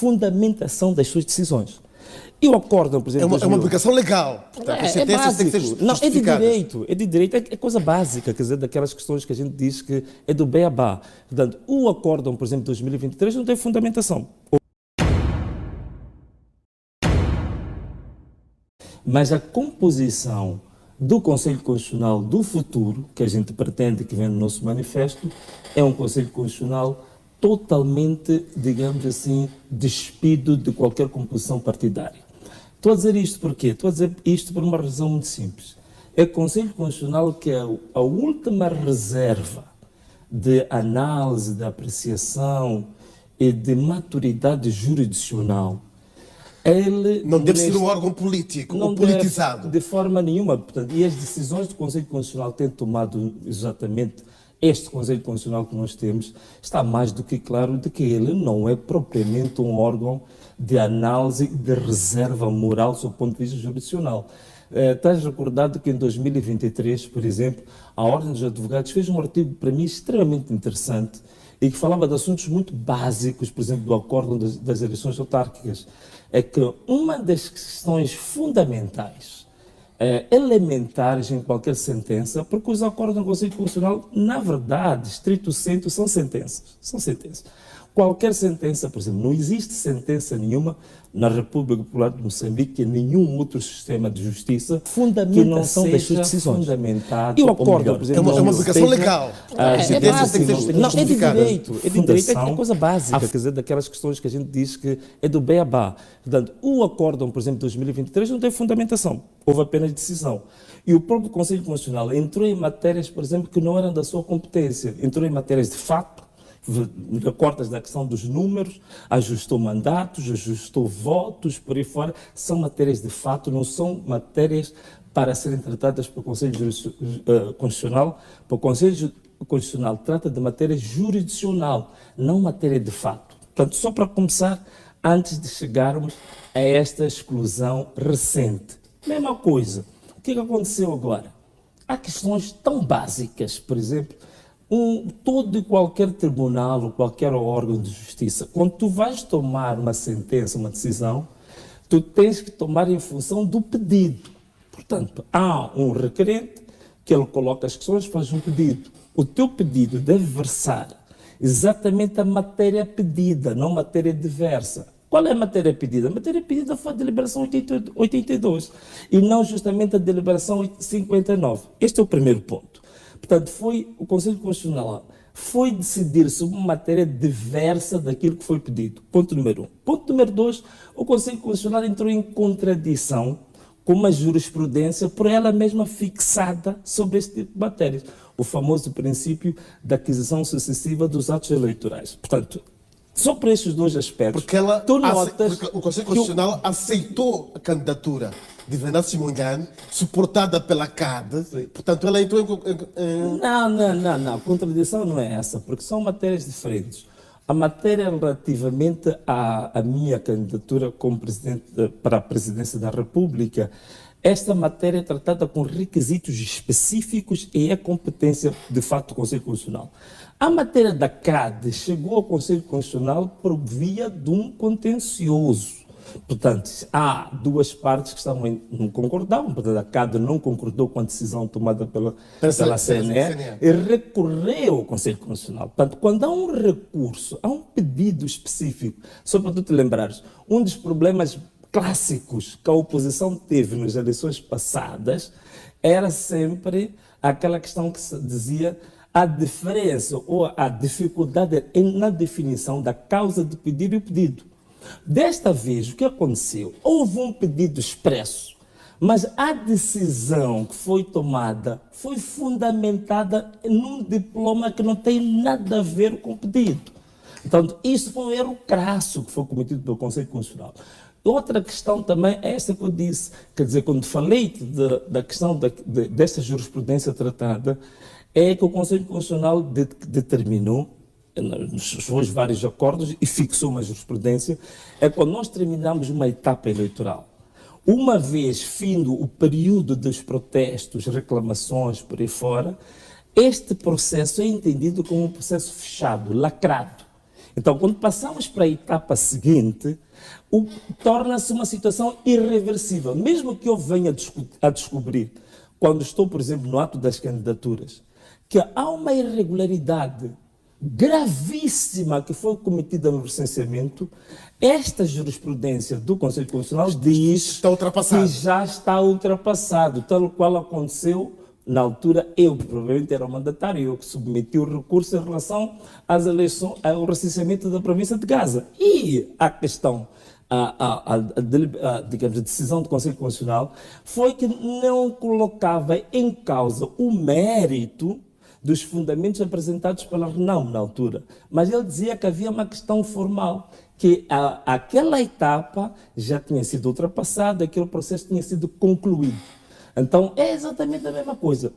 fundamentação das suas decisões. E o acórdão, por exemplo... É uma obrigação legal. Portanto, as sentenças têm que ser Não, justificadas. é de direito, é coisa básica, quer dizer, daquelas questões que a gente diz que é do beabá. Portanto, o acórdão, por exemplo, de 2023 não tem fundamentação. Mas a composição do Conselho Constitucional do futuro, que a gente pretende que venha no nosso manifesto, é um Conselho Constitucional totalmente, digamos assim, despido de qualquer composição partidária. Estou a dizer isto por quê? Estou a dizer isto por uma razão muito simples. É o Conselho Constitucional que é a última reserva de análise, de apreciação e de maturidade jurisdicional. Ele não deve ser um órgão político ou politizado. De forma nenhuma. Portanto, e as decisões do Conselho Constitucional têm tomado exatamente este Conselho Constitucional que nós temos, está mais do que claro de que ele não é propriamente um órgão de análise de reserva moral sob o ponto de vista jurisdicional. Estás recordado que em 2023, por exemplo, a Ordem dos Advogados fez um artigo para mim extremamente interessante e que falava de assuntos muito básicos, por exemplo, do acórdão das eleições autárquicas. É que uma das questões fundamentais, elementares em qualquer sentença, porque os acordos do Conselho Constitucional, na verdade, estrito senso, são sentenças. São sentenças. Qualquer sentença, por exemplo, não existe sentença nenhuma na República Popular de Moçambique, em nenhum outro sistema de justiça, que não seja fundamentado. E o acordo, por exemplo, é uma obrigação legal. As sentenças têm que ser justificadas. É de direito, é coisa básica, quer dizer, daquelas questões que a gente diz que é do beabá. Portanto, o acórdão, por exemplo, de 2023 não tem fundamentação, houve apenas decisão. E o próprio Conselho Constitucional entrou em matérias, por exemplo, que não eram da sua competência, entrou em matérias de fato, recortas da questão dos números, ajustou mandatos, ajustou votos, por aí fora, são matérias de fato, não são matérias para serem tratadas pelo Conselho Constitucional. O Conselho Constitucional trata de matéria jurisdicional, não matéria de fato. Portanto, só para começar, antes de chegarmos a esta exclusão recente. Mesma coisa, o que aconteceu agora? Há questões tão básicas, por exemplo, todo e qualquer tribunal ou qualquer órgão de justiça, quando tu vais tomar uma sentença, uma decisão, tu tens que tomar em função do pedido. Portanto, há um requerente que ele coloca as questões, faz um pedido. O teu pedido deve versar exatamente a matéria pedida, não matéria diversa. Qual é a matéria pedida? A matéria pedida foi a deliberação 82 e não justamente a deliberação 59. Este é o primeiro ponto. Portanto, o Conselho Constitucional foi decidir sobre uma matéria diversa daquilo que foi pedido. Ponto número 1. Ponto número 2, o Conselho Constitucional entrou em contradição com uma jurisprudência por ela mesma fixada sobre este tipo de matérias. O famoso princípio da aquisição sucessiva dos atos eleitorais. Portanto, só por estes dois aspectos, porque o Conselho Constitucional aceitou a candidatura de Venâncio Simões, suportada pela CAD, portanto ela entrou em... Não, contradição não é essa, porque são matérias diferentes. A matéria relativamente à minha candidatura como presidente para a presidência da República, esta matéria é tratada com requisitos específicos e é competência, de fato, do Conselho Constitucional. A matéria da CAD chegou ao Conselho Constitucional por via de um contencioso. Portanto, há duas partes que não concordavam. Portanto, a CAD não concordou com a decisão tomada pela CNE e recorreu ao Conselho Constitucional. Portanto, quando há um recurso, há um pedido específico, só para tu te lembrares, um dos problemas clássicos que a oposição teve nas eleições passadas era sempre aquela questão que se dizia a diferença ou a dificuldade na definição da causa de pedido e pedido. Desta vez, o que aconteceu? Houve um pedido expresso, mas a decisão que foi tomada foi fundamentada num diploma que não tem nada a ver com o pedido. Então, isso foi um erro crasso que foi cometido pelo Conselho Constitucional. Outra questão também é esta que eu disse, quer dizer, quando falei da questão desta jurisprudência tratada, é que o Conselho Constitucional determinou, nos seus vários acordos, e fixou uma jurisprudência, é quando nós terminamos uma etapa eleitoral. Uma vez findo o período dos protestos, reclamações, por aí fora, este processo é entendido como um processo fechado, lacrado. Então, quando passamos para a etapa seguinte, torna-se uma situação irreversível. Mesmo que eu venha a descobrir, quando estou, por exemplo, no ato das candidaturas, que há uma irregularidade gravíssima que foi cometida no recenseamento, esta jurisprudência do Conselho Constitucional diz que já está ultrapassado, tal qual aconteceu na altura, eu, que provavelmente era o mandatário, eu que submeti o recurso em relação às eleições, ao recenseamento da província de Gaza. E a questão, digamos, a decisão do Conselho Constitucional foi que não colocava em causa o mérito dos fundamentos apresentados pela RENAM na altura, mas ele dizia que havia uma questão formal, que aquela etapa já tinha sido ultrapassada, aquele processo tinha sido concluído. Então é exatamente a mesma coisa.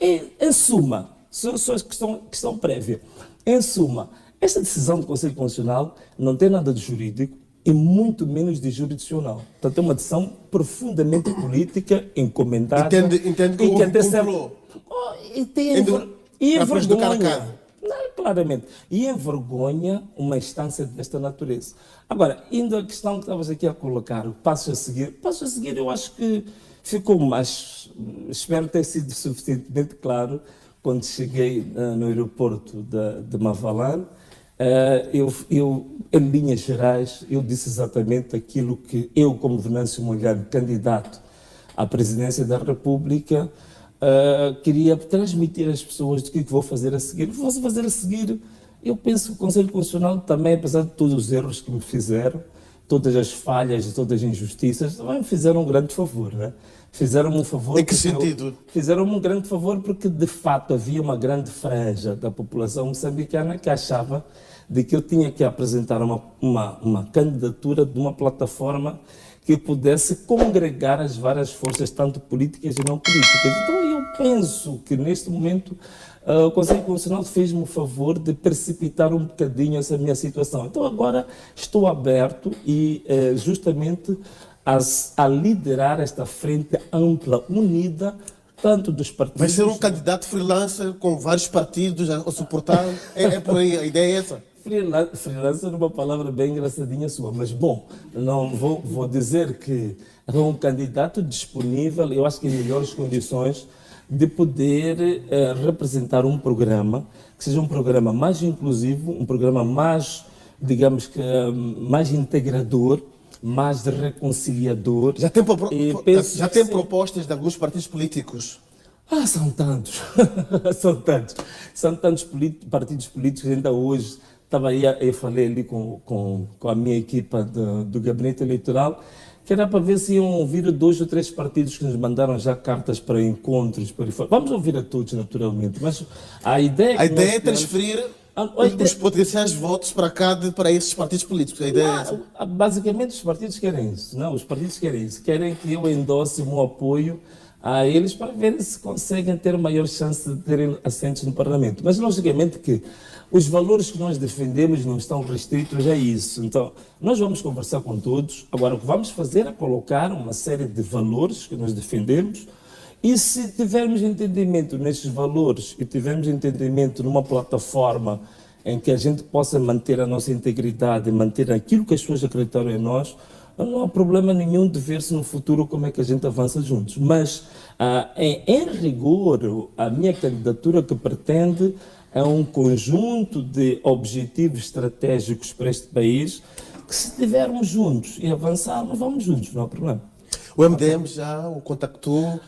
Em suma, só questão prévia. Em suma, esta decisão do Conselho Constitucional não tem nada de jurídico e muito menos de jurisdicional. Portanto, é uma decisão profundamente política, encomendada. Entende que houve e envergonha, claramente, e envergonha uma instância desta natureza. Agora, indo à questão que estavas aqui a colocar, o passo a seguir, eu acho que ficou mais, espero ter sido suficientemente claro quando cheguei no aeroporto de Mavalan. Em linhas gerais, eu disse exatamente aquilo que eu, como Venâncio Mondlane, candidato à presidência da República, queria transmitir às pessoas do que vou fazer a seguir. Vou fazer a seguir, eu penso que o Conselho Constitucional também, apesar de todos os erros que me fizeram, todas as falhas, todas as injustiças, também me fizeram um grande favor, né? Fizeram-me um favor. Em que sentido? Fizeram-me um grande favor porque, de fato, havia uma grande franja da população moçambicana que achava de que eu tinha que apresentar uma candidatura de uma plataforma que pudesse congregar as várias forças, tanto políticas e não políticas. Então, eu penso que, neste momento, o Conselho Constitucional fez-me o favor de precipitar um bocadinho essa minha situação. Então, agora estou aberto e, justamente, a liderar esta frente ampla, unida, tanto dos partidos... Vai ser um candidato freelancer com vários partidos a suportar? É por aí, a ideia é essa? Freelancer é uma palavra bem engraçadinha sua, mas bom, não vou dizer que é um candidato disponível, eu acho que em melhores condições de poder representar um programa que seja um programa mais inclusivo, um programa mais, digamos que, mais integrador, mais reconciliador. Já tem propostas de alguns partidos políticos? São tantos. São tantos partidos políticos. Ainda hoje estava aí, eu falei ali com a minha equipa do gabinete eleitoral, que era para ver se iam ouvir 2 ou 3 partidos que nos mandaram já cartas para encontros. Vamos ouvir a todos, naturalmente, mas a ideia é transferir os potenciais votos para esses partidos políticos. A ideia é essa. Basicamente, os partidos querem isso. Não? Os partidos querem isso. Querem que eu endosse o meu apoio a eles para ver se conseguem ter maior chance de terem assentos no Parlamento. Mas, logicamente, que os valores que nós defendemos não estão restritos a isso. Então, nós vamos conversar com todos. Agora, o que vamos fazer é colocar uma série de valores que nós defendemos. E se tivermos entendimento nesses valores e tivermos entendimento numa plataforma em que a gente possa manter a nossa integridade e manter aquilo que as pessoas acreditaram em nós, não há problema nenhum de ver-se no futuro como é que a gente avança juntos. Mas, em rigor, a minha candidatura que pretende é um conjunto de objetivos estratégicos para este país que, se estivermos juntos e avançarmos, vamos juntos, não há problema. O MDM já o contactou,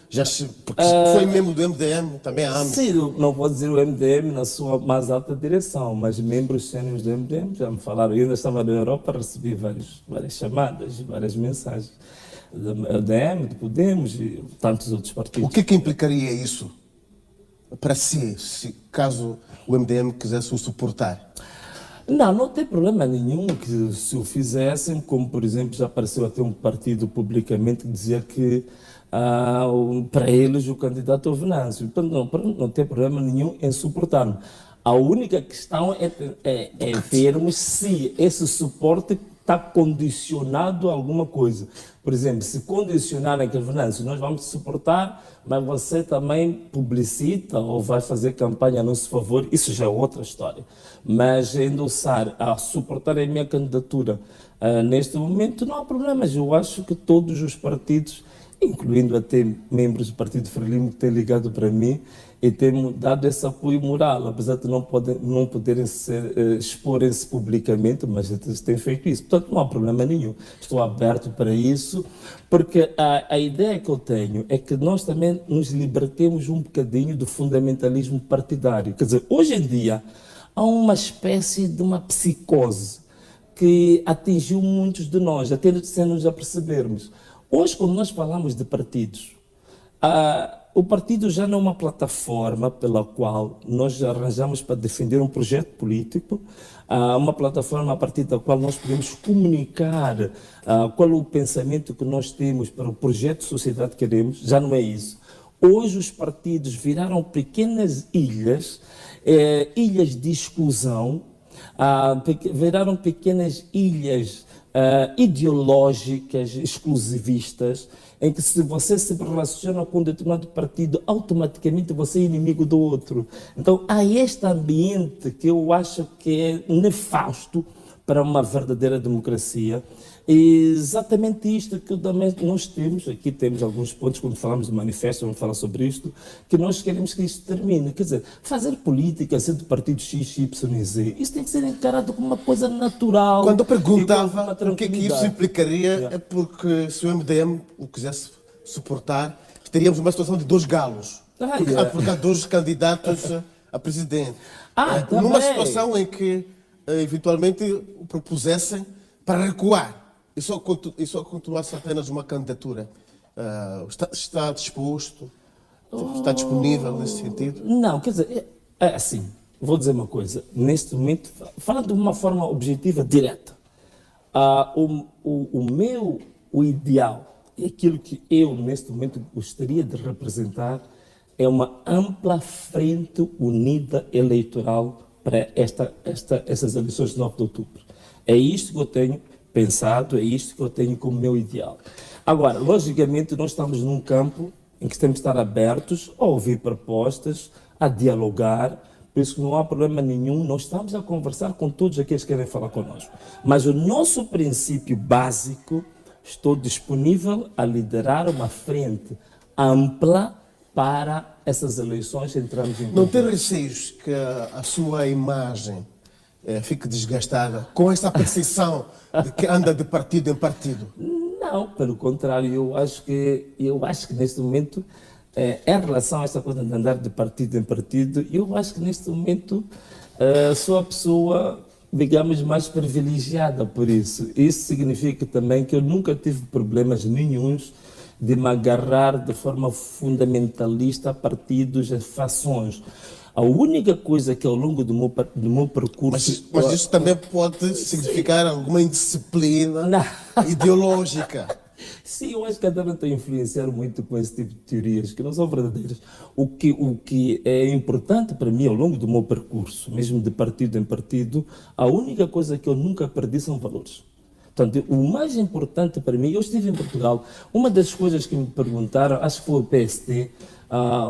porque foi membro do MDM, também há anos. Sim, não vou dizer o MDM na sua mais alta direção, mas membros séniores do MDM já me falaram. Eu ainda estava na Europa, recebi várias chamadas, várias mensagens do MDM, do Podemos e tantos outros partidos. O que implicaria isso para si, caso o MDM quisesse o suportar? Não tem problema nenhum que se o fizessem, como, por exemplo, já apareceu até um partido publicamente que dizia que para eles o candidato é o Venâncio. Portanto, não tem problema nenhum em suportar-me. A única questão é vermos se esse suporte está condicionado a alguma coisa. Por exemplo, se condicionarem que, Venâncio, nós vamos te suportar, mas você também publicita ou vai fazer campanha a nosso favor, isso já é outra história. Mas endossar, a suportar a minha candidatura neste momento, não há problemas. Eu acho que todos os partidos, incluindo até membros do Partido Frelimo que têm ligado para mim e têm dado esse apoio moral, apesar de não poderem exporem-se publicamente, mas eles têm feito isso. Portanto, não há problema nenhum. Estou aberto para isso, porque a ideia que eu tenho é que nós também nos libertemos um bocadinho do fundamentalismo partidário. Quer dizer, hoje em dia há uma espécie de uma psicose que atingiu muitos de nós, até sem nos apercebermos. Hoje, quando nós falamos de partidos, o partido já não é uma plataforma pela qual nós arranjamos para defender um projeto político, uma plataforma a partir da qual nós podemos comunicar qual é o pensamento que nós temos para o projeto de sociedade que queremos, já não é isso. Hoje os partidos viraram pequenas ilhas, ilhas de exclusão, viraram pequenas ilhas ideológicas, exclusivistas, em que se você se relaciona com um determinado partido, automaticamente você é inimigo do outro. Então há este ambiente que eu acho que é nefasto para uma verdadeira democracia. E exatamente isto que também nós temos, aqui temos alguns pontos, quando falamos do manifesto, vamos falar sobre isto, que nós queremos que isto termine. Quer dizer, fazer política sendo partido X, Y e Z, isso tem que ser encarado como uma coisa natural. Quando eu perguntava o que é que isso implicaria, é porque se o MDM o quisesse suportar, teríamos uma situação de dois galos. Porque há dois candidatos a presidente. Numa situação em que, eventualmente, o propusessem para recuar. E só continuasse apenas uma candidatura. Está disposto? Está disponível nesse sentido? Não, quer dizer, é assim, vou dizer uma coisa. Neste momento, falando de uma forma objetiva, direta, o ideal, aquilo que eu, neste momento, gostaria de representar, é uma ampla frente unida eleitoral para essas eleições de 9 de outubro. É isto que eu tenho pensado, é isto que eu tenho como meu ideal. Agora, logicamente, nós estamos num campo em que temos de estar abertos a ouvir propostas, a dialogar, por isso que não há problema nenhum, nós estamos a conversar com todos aqueles que querem falar conosco. Mas o nosso princípio básico, estou disponível a liderar uma frente ampla para essas eleições, entramos em... Não tem receios que a sua imagem fique desgastada com esta percepção de que anda de partido em partido? Não, pelo contrário, eu acho que neste momento, em relação a esta coisa de andar de partido em partido, eu acho que neste momento sou a pessoa, digamos, mais privilegiada por isso. Isso significa também que eu nunca tive problemas nenhuns de me agarrar de forma fundamentalista a partidos, a fações. A única coisa que ao longo do meu percurso... Mas isso também pode significar alguma indisciplina ideológica. Sim, eu acho que cada um está a influenciar muito com esse tipo de teorias, que não são verdadeiras. O que é importante para mim ao longo do meu percurso, mesmo de partido em partido, a única coisa que eu nunca perdi são valores. Portanto, o mais importante para mim, eu estive em Portugal, uma das coisas que me perguntaram, acho que foi o PST,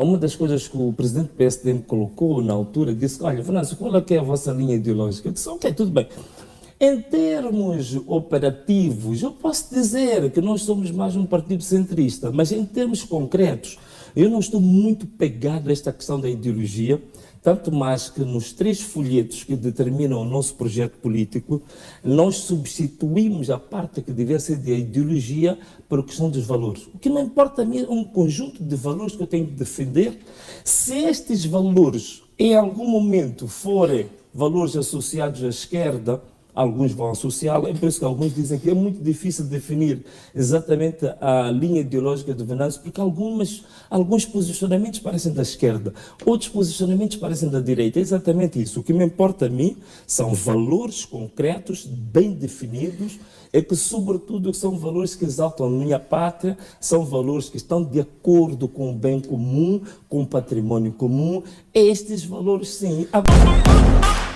uma das coisas que o presidente do PSD me colocou na altura, disse, olha, Venâncio, qual é que é a vossa linha ideológica? Eu disse, ok, tudo bem. Em termos operativos, eu posso dizer que nós somos mais um partido centrista, mas em termos concretos, eu não estou muito pegado a esta questão da ideologia, tanto mais que nos 3 folhetos que determinam o nosso projeto político, nós substituímos a parte que devia ser de ideologia para a questão dos valores. O que me importa a mim é um conjunto de valores que eu tenho que defender. Se estes valores, em algum momento, forem valores associados à esquerda, alguns vão associá-la, é por isso que alguns dizem que é muito difícil definir exatamente a linha ideológica do Venâncio, porque alguns posicionamentos parecem da esquerda, outros posicionamentos parecem da direita. É exatamente isso. O que me importa a mim são valores concretos, bem definidos, é que, sobretudo, são valores que exaltam a minha pátria, são valores que estão de acordo com o bem comum, com o património comum. Estes valores, sim. Agora...